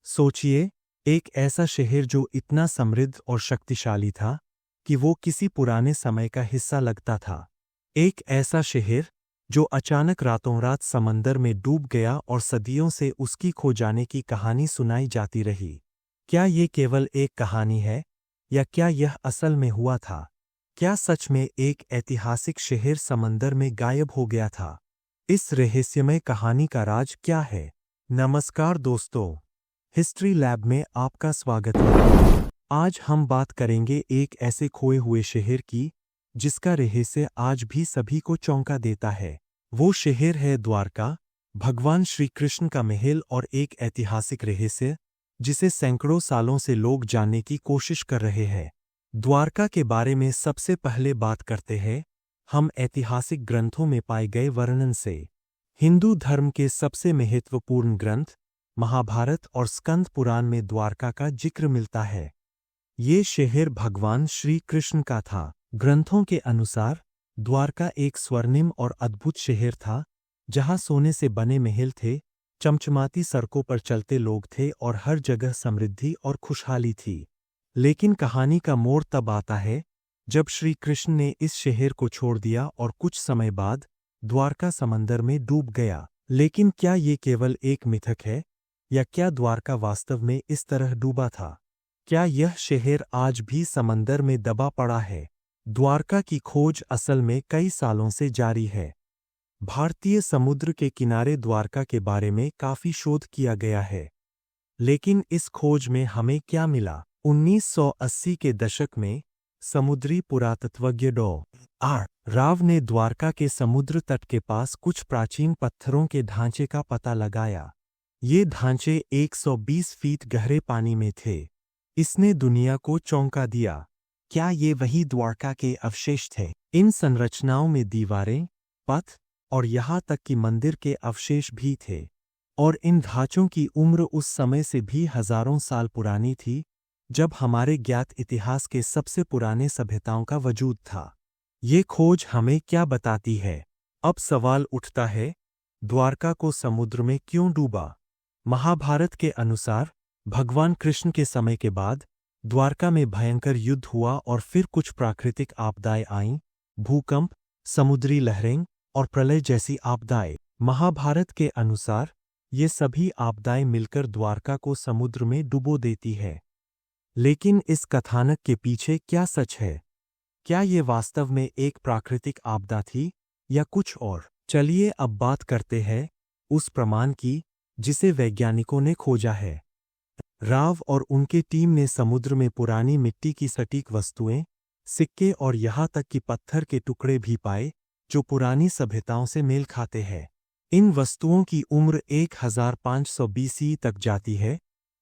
सोचिए, एक ऐसा शहर जो इतना समृद्ध और शक्तिशाली था कि वो किसी पुराने समय का हिस्सा लगता था। एक ऐसा शहर जो अचानक रातों रात समंदर में डूब गया और सदियों से उसकी खो जाने की कहानी सुनाई जाती रही। क्या ये केवल एक कहानी है, या क्या यह असल में हुआ था? क्या सच में एक ऐतिहासिक शहर समंदर में गायब हो गया था? इस रहस्यमय कहानी का राज क्या है? नमस्कार दोस्तों, हिस्ट्री लैब में आपका स्वागत है। आज हम बात करेंगे एक ऐसे खोए हुए शहर की जिसका रहस्य आज भी सभी को चौंका देता है। वो शहर है द्वारका, भगवान श्री कृष्ण का महल और एक ऐतिहासिक रहस्य जिसे सैकड़ों सालों से लोग जानने की कोशिश कर रहे हैं। द्वारका के बारे में सबसे पहले बात करते हैं हम ऐतिहासिक ग्रंथों में पाए गए वर्णन से। हिंदू धर्म के सबसे महत्वपूर्ण ग्रंथ महाभारत और स्कंद पुराण में द्वारका का जिक्र मिलता है। ये शहर भगवान श्री कृष्ण का था। ग्रंथों के अनुसार द्वारका एक स्वर्णिम और अद्भुत शहर था, जहां सोने से बने महल थे, चमचमाती सड़कों पर चलते लोग थे और हर जगह समृद्धि और खुशहाली थी। लेकिन कहानी का मोड़ तब आता है जब श्री कृष्ण ने इस शहर को छोड़ दिया और कुछ समय बाद द्वारका समंदर में डूब गया। लेकिन क्या ये केवल एक मिथक है, या क्या द्वारका वास्तव में इस तरह डूबा था? क्या यह शहर आज भी समंदर में दबा पड़ा है? द्वारका की खोज असल में कई सालों से जारी है। भारतीय समुद्र के किनारे द्वारका के बारे में काफी शोध किया गया है, लेकिन इस खोज में हमें क्या मिला? 1980 के दशक में समुद्री पुरातत्वज्ञ डॉ.आर. राव ने द्वारका के समुद्र तट के पास कुछ प्राचीन पत्थरों के ढांचे का पता लगाया। ये ढांचे 120 फीट गहरे पानी में थे। इसने दुनिया को चौंका दिया। क्या ये वही द्वारका के अवशेष थे? इन संरचनाओं में दीवारें, पथ और यहाँ तक कि मंदिर के अवशेष भी थे। और इन ढांचों की उम्र उस समय से भी हजारों साल पुरानी थी, जब हमारे ज्ञात इतिहास के सबसे पुराने सभ्यताओं का वजूद था। ये खोज हमें क्या बताती है? अब सवाल उठता है, द्वारका को समुद्र में क्यों डूबा? महाभारत के अनुसार भगवान कृष्ण के समय के बाद द्वारका में भयंकर युद्ध हुआ और फिर कुछ प्राकृतिक आपदाएं आईं, भूकंप, समुद्री लहरें और प्रलय जैसी आपदाएं। महाभारत के अनुसार ये सभी आपदाएं मिलकर द्वारका को समुद्र में डुबो देती है। लेकिन इस कथानक के पीछे क्या सच है? क्या ये वास्तव में एक प्राकृतिक आपदा थी, या कुछ और? चलिए अब बात करते हैं उस प्रमाण की जिसे वैज्ञानिकों ने खोजा है। राव और उनके टीम ने समुद्र में पुरानी मिट्टी की सटीक वस्तुएं, सिक्के और यहाँ तक कि पत्थर के टुकड़े भी पाए जो पुरानी सभ्यताओं से मेल खाते हैं। इन वस्तुओं की उम्र 1500 BC तक जाती है,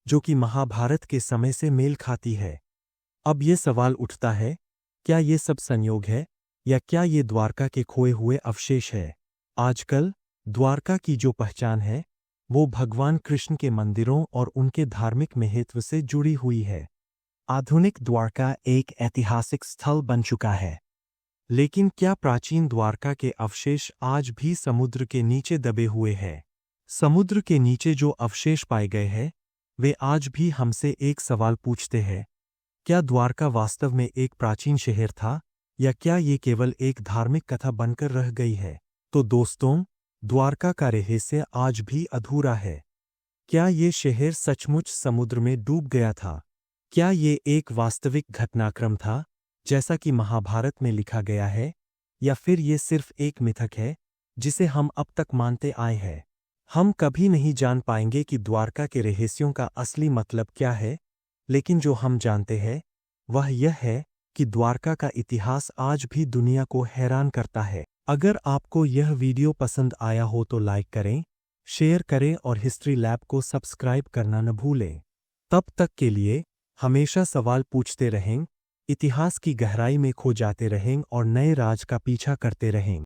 जो कि महाभारत के समय से मेल खाती है। अब ये सवाल उठता है, क्या ये सब संयोग है, या क्या ये द्वारका के खोए हुए अवशेष है? आजकल द्वारका की जो पहचान है वो भगवान कृष्ण के मंदिरों और उनके धार्मिक महत्व से जुड़ी हुई है। आधुनिक द्वारका एक ऐतिहासिक स्थल बन चुका है, लेकिन क्या प्राचीन द्वारका के अवशेष आज भी समुद्र के नीचे दबे हुए हैं? समुद्र के नीचे जो अवशेष पाए गए हैं वे आज भी हमसे एक सवाल पूछते हैं, क्या द्वारका वास्तव में एक प्राचीन शहर था, या क्या ये केवल एक धार्मिक कथा बनकर रह गई है? तो दोस्तों, द्वारका का रहस्य आज भी अधूरा है। क्या ये शहर सचमुच समुद्र में डूब गया था? क्या ये एक वास्तविक घटनाक्रम था, जैसा कि महाभारत में लिखा गया है, या फिर ये सिर्फ एक मिथक है जिसे हम अब तक मानते आए हैं? हम कभी नहीं जान पाएंगे कि द्वारका के रहस्यों का असली मतलब क्या है, लेकिन जो हम जानते हैं वह यह है कि द्वारका का इतिहास आज भी दुनिया को हैरान करता है। अगर आपको यह वीडियो पसंद आया हो तो लाइक करें, शेयर करें और हिस्ट्री लैब को सब्सक्राइब करना न भूलें। तब तक के लिए हमेशा सवाल पूछते रहें, इतिहास की गहराई में खो जाते रहें और नए राज का पीछा करते रहें।